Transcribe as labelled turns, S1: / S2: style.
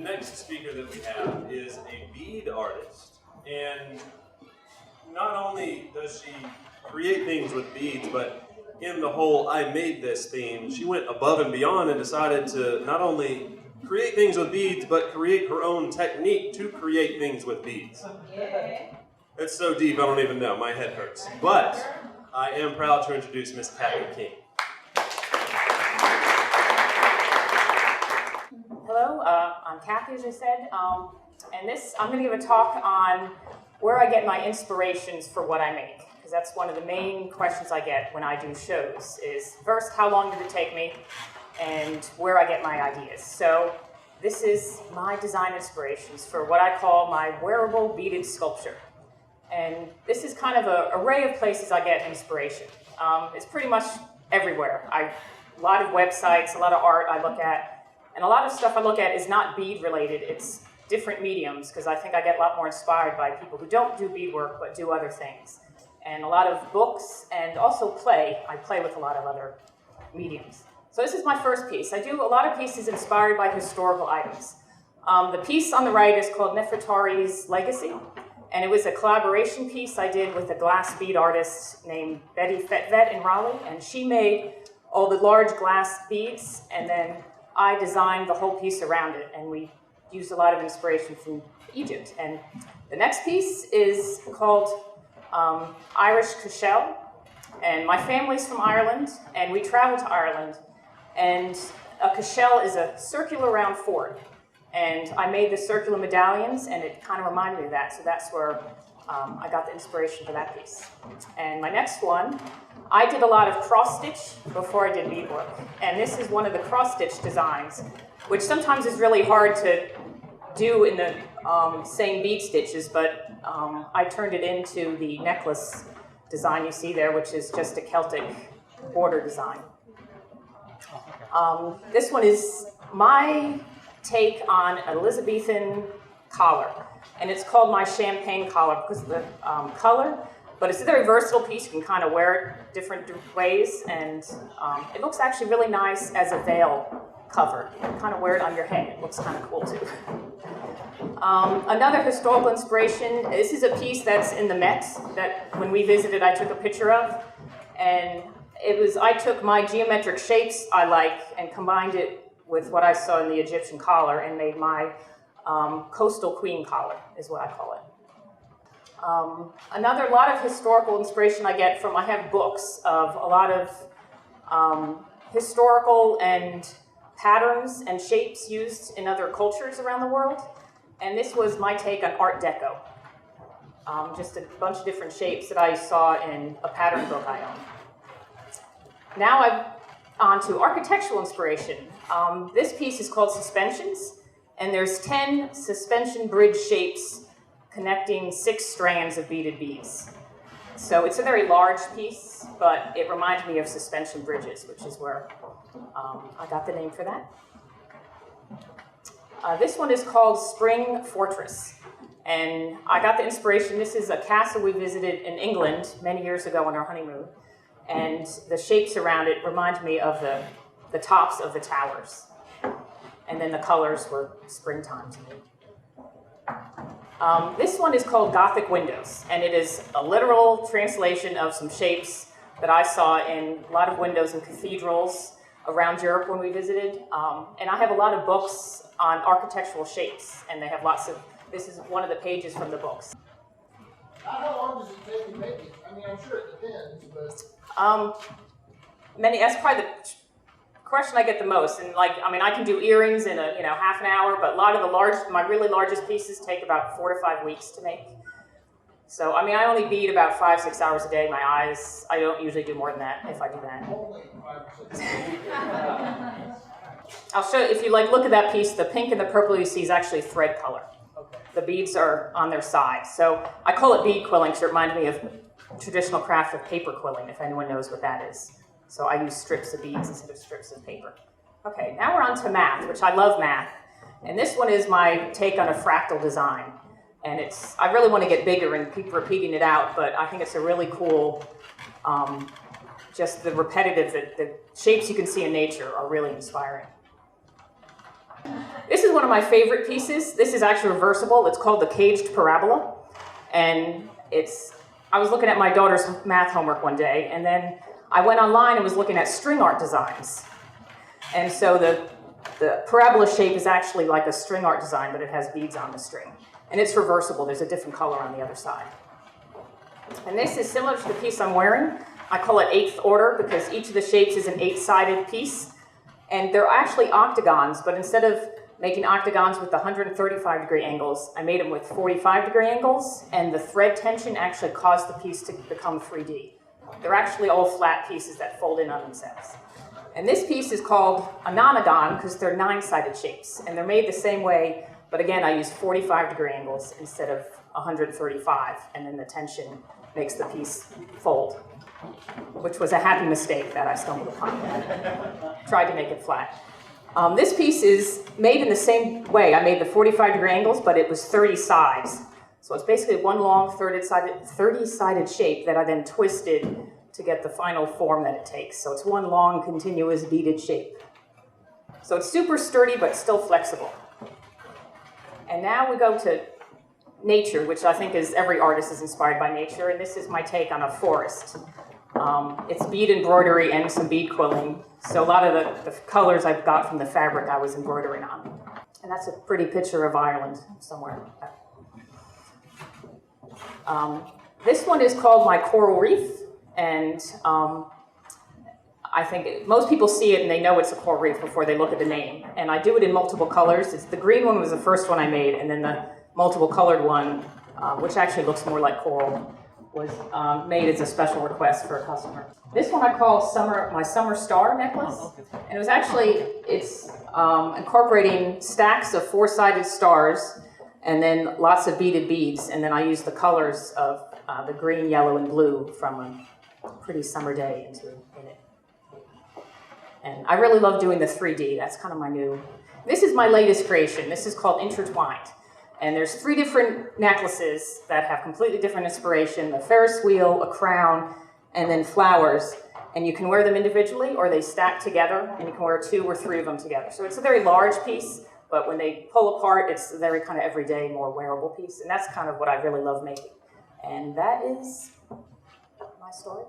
S1: next speaker that we have is a bead artist, and not only does she create things with beads, but in the whole I made this theme, she went above and beyond and decided to not only create things with beads, but create her own technique to create things with beads. It's so deep, I don't even know. My head hurts. But I am proud to introduce Miss Kathy King.
S2: Hello, I'm Kathy, as I said, and I'm going to give a talk on where I get my inspirations for what I make, because that's one of the main questions I get when I do shows, is first, how long did it take me, and where I get my ideas. So this is my design inspirations for what I call my wearable beaded sculpture. And this is kind of an array of places I get inspiration. It's pretty much everywhere. A lot of websites, a lot of art I look at, and a lot of stuff I look at is not bead related, it's different mediums, because I think I get a lot more inspired by people who don't do beadwork but do other things. And a lot of books, and also play. I play with a lot of other mediums. So this is my first piece. I do a lot of pieces inspired by historical items. The piece on the right is called Nefertari's Legacy, and it was a collaboration piece I did with a glass bead artist named Betty Fetvet in Raleigh, and she made all the large glass beads, and then I designed the whole piece around it, and we used a lot of inspiration from Egypt. And the next piece is called Irish Cashel, and my family's from Ireland, and we traveled to Ireland, and a cashel is a circular round fort, and I made the circular medallions, and it kind of reminded me of that, so that's where I got the inspiration for that piece. And my next one, I did a lot of cross-stitch before I did beadwork, and this is one of the cross-stitch designs, which sometimes is really hard to do in the same bead stitches, but I turned it into the necklace design you see there, which is just a Celtic border design. This one is my take on an Elizabethan collar, and it's called my champagne collar because of the color, but it's a very versatile piece. You can kind of wear it different ways, and it looks actually really nice as a veil cover. You can kind of wear it on your head. It looks kind of cool too. Another historical inspiration, this is a piece that's in the Met that when we visited I took a picture of, and I took my geometric shapes I like and combined it with what I saw in the Egyptian collar and made my coastal queen collar, is what I call it. Another lot of historical inspiration I get from, I have books of a lot of historical and patterns and shapes used in other cultures around the world. And this was my take on Art Deco. Just a bunch of different shapes that I saw in a pattern book I own. Now I'm on to architectural inspiration. This piece is called Suspensions, and there's 10 suspension bridge shapes connecting 6 strands of beaded beads. So it's a very large piece, but it reminds me of suspension bridges, which is where I got the name for that. This one is called Spring Fortress, and I got the inspiration. This is a castle we visited in England many years ago on our honeymoon, and the shapes around it remind me of the tops of the towers, and then the colors were springtime to me. This one is called Gothic Windows, and it is a literal translation of some shapes that I saw in a lot of windows in cathedrals around Europe when we visited. And I have a lot of books on architectural shapes, and they have lots of, this is one of the pages from the books.
S3: How long does it take to make it? I mean, I'm sure it depends, but...
S2: That's probably the question I get the most. And I can do earrings in half an hour, but a lot of my really largest pieces take about 4 to 5 weeks to make. So, I only bead about 5-6 hours a day. My eyes, I don't usually do more than that, if I do that.
S3: Only 5 or 6.
S2: I'll show you, if you look at that piece, the pink and the purple you see is actually thread color.
S3: Okay.
S2: The beads are on their side. So I call it bead quilling because it reminds me of traditional craft of paper quilling, if anyone knows what that is. So I use strips of beads instead of strips of paper. Okay, now we're on to math, which I love math. And this one is my take on a fractal design. And I really want to get bigger and keep repeating it out, but I think it's a really cool, just the repetitive, the shapes you can see in nature are really inspiring. This is one of my favorite pieces. This is actually reversible. It's called the Caged Parabola. And I was looking at my daughter's math homework one day, and then I went online and was looking at string art designs. And so the parabola shape is actually like a string art design, but it has beads on the string. And it's reversible. There's a different color on the other side. And this is similar to the piece I'm wearing. I call it 8th order because each of the shapes is an 8-sided piece. And they're actually octagons, but instead of making octagons with the 135-degree angles, I made them with 45-degree angles, and the thread tension actually caused the piece to become 3D. They're actually all flat pieces that fold in on themselves. And this piece is called Annamma Don because they're 9-sided shapes, and they're made the same way, but again, I use 45-degree angles instead of 135, and then the tension makes the piece fold, which was a happy mistake that I stumbled upon. Tried to make it flat. This piece is made in the same way. I made the 45-degree angles, but it was 30 sides. So it's basically one long 30-sided shape that I then twisted to get the final form that it takes. So it's one long, continuous beaded shape. So it's super sturdy, but still flexible. And now we go to nature, which I think is every artist is inspired by nature, and this is my take on a forest. It's bead embroidery and some bead quilling. So a lot of the colors I've got from the fabric I was embroidering on. And that's a pretty picture of Ireland somewhere. This one is called my coral reef, and I think most people see it and they know it's a coral reef before they look at the name. And I do it in multiple colors. The green one was the first one I made, and then the multiple colored one, which actually looks more like coral, was made as a special request for a customer. This one I call my summer star necklace, and it's incorporating stacks of 4-sided stars and then lots of beaded beads, and then I use the colors of the green, yellow, and blue from a pretty summer day in it. And I really love doing the 3D. That's kind of my new. This is my latest creation. This is called Intertwined. And there's 3 different necklaces that have completely different inspiration: a Ferris wheel, a crown, and then flowers. And you can wear them individually, or they stack together, and you can wear 2 or 3 of them together. So it's a very large piece, but when they pull apart, it's a very kind of everyday, more wearable piece. And that's kind of what I really love making. And that is my story.